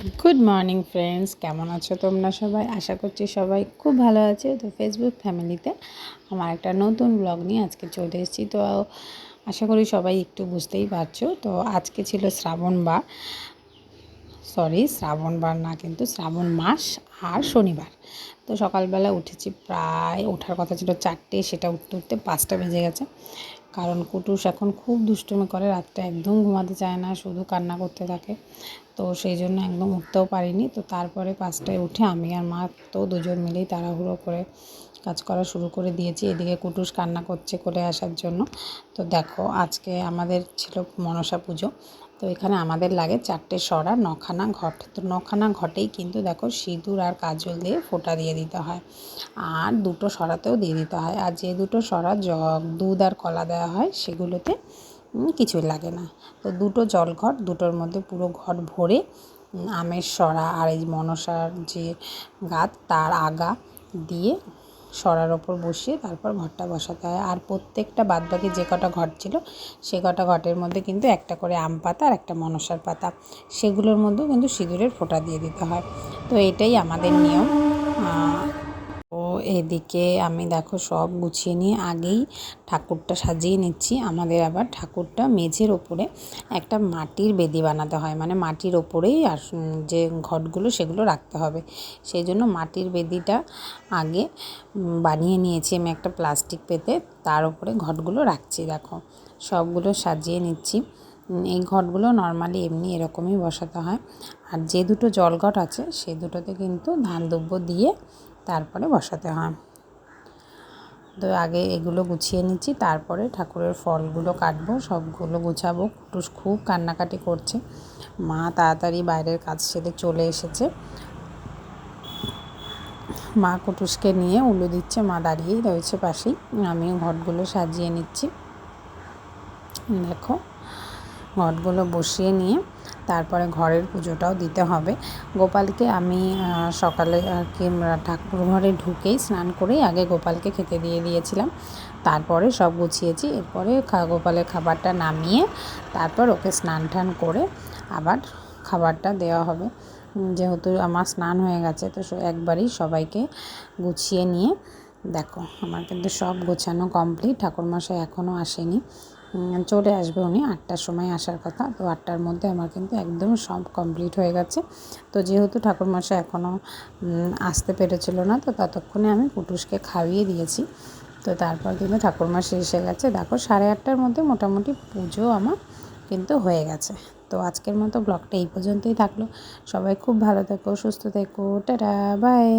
Good morning friends, কেমন আছো তোমরা সবাই? আশা করছি সবাই খুব ভালো আছে। তো ফেসবুক ফ্যামিলিতে আমার একটা নতুন ব্লগ নিয়ে আজকে চলে এসেছি। তো আশা করি সবাই একটু বুঝতেই পারছো। তো আজকে ছিল শ্রাবণ বার না, কিন্তু শ্রাবণ মাস আর শনিবার। তো সকালবেলা উঠেছি, প্রায় ওঠার কথা ছিল 4টে, সেটা উঠতে উঠতে 5টা বেজে গেছে। কারণ কুটুস এখন খুব দুষ্টুমি করে, রাতটা একদম ঘুমাতে চায় না, শুধু কান্না করতে থাকে। তো সেই জন্য একদম উঠতেও পারিনি। তো তারপরে 5টায় উঠে আমি আর মা তো দুজন মিলেই তাড়াহুড়ো করে কাজ করা শুরু করে দিয়েছি। এদিকে কুটুস কান্না করছে কোলে আসার জন্য। তো দেখো, আজকে আমাদের ছিল মনসা পুজো। তো এখানে আমাদের লাগে 4টে সরা, 9খানা ঘট। তো 9খানা ঘটেই কিন্তু দেখো সিঁদুর আর কাজল দিয়ে ফোঁটা দিয়ে দিতে হয়, আর 2টো সরাতেও দিয়ে দিতে হয়। আর যে 2টো সরা দুধ আর কলা দেওয়া হয় সেগুলোতে কিছুই লাগে না। তো 2টো জলঘট, 2টোর মধ্যে পুরো ঘট ভরে আমের সরা আর এই মনসার যে গাছ তার আগা দিয়ে সরার ওপর বসিয়ে তারপর ঘরটা বসাতে হয়। আর প্রত্যেকটা বাদবাকি যে কটা ঘট ছিল সে কটা ঘটের মধ্যে কিন্তু একটা করে আম পাতা আর একটা মনসার পাতা, সেগুলোর মধ্যেও কিন্তু সিঁদুরের ফোঁটা দিয়ে দিতে হয়। তো এটাই আমাদের নিয়ম। তো এদিকে আমি দেখো সব গুছিয়ে নিয়ে আগেই ঠাকুরটা সাজিয়ে নিচ্ছি। আমাদের আবার ঠাকুরটা মেঝের ওপরে একটা মাটির বেদি বানাতে হয়, মানে মাটির ওপরেই আর যে ঘটগুলো সেগুলো রাখতে হবে। সেই জন্য মাটির বেদিটা আগে বানিয়ে নিয়েছি আমি একটা প্লাস্টিক পেতে, তার উপরে ঘটগুলো রাখছি। দেখো সবগুলো সাজিয়ে নিচ্ছি। এই ঘটগুলো নর্মালি এমনি এরকমই বসাতে হয়। আর যে 2টো জলঘট আছে সেই দুটোতে কিন্তু ধান দুব্য দিয়ে তারপরে বসাতে হয়। তো আগে এগুলো গুছিয়ে নিচ্ছি, তারপরে ঠাকুরের ফলগুলো কাটবো, সবগুলো গুছাবো। কুটুস খুব কান্নাকাটি করছে। মা তাড়াতাড়ি বাইরের কাজ সেরে চলে এসেছে। মা কুটুসকে নিয়ে উলু দিচ্ছে, মা দাঁড়িয়েই রয়েছে পাশেই। আমিও ঘটগুলো সাজিয়ে নিচ্ছি। দেখো ঘটগুলো বসিয়ে নিয়ে তারপরে ঘরের পুজোটাও দিতে হবে। গোপালকে আমি সকালে আর কি ঠাকুর ঘরে ঢুকেই স্নান করেই আগে গোপালকে খেতে দিয়ে দিয়েছিলাম, তারপরে সব গুছিয়েছি। এরপরে গোপালের খাবারটা নামিয়ে তারপর ওকে স্নান টান করে আবার খাবারটা দেওয়া হবে। যেহেতু আমার স্নান হয়ে গেছে, তো একবারই সবাইকে গুছিয়ে নিয়ে দেখো আমার কিন্তু সব গোছানো কমপ্লিট। ঠাকুরমশাই এখনও আসেনি, চলে আসবে উনি 8টার সময় আসার কথা। তো 8টার মধ্যে আমার কিন্তু একদম সব কমপ্লিট হয়ে গেছে। তো যেহেতু ঠাকুরমশাই এখনও আসতে পেরেছিল না, তো ততক্ষণে আমি কুটুসকে খাইয়ে দিয়েছি। তো তারপর কিন্তু ঠাকুরমশাই এসে গেছে। দেখো 8:30টার মধ্যে মোটামুটি পুজো আমার কিন্তু হয়ে গেছে। তো আজকের মতো ব্লগটা এই পর্যন্তই থাকলো। সবাই খুব ভালো থেকো, সুস্থ থেকো, টাটা, বাই।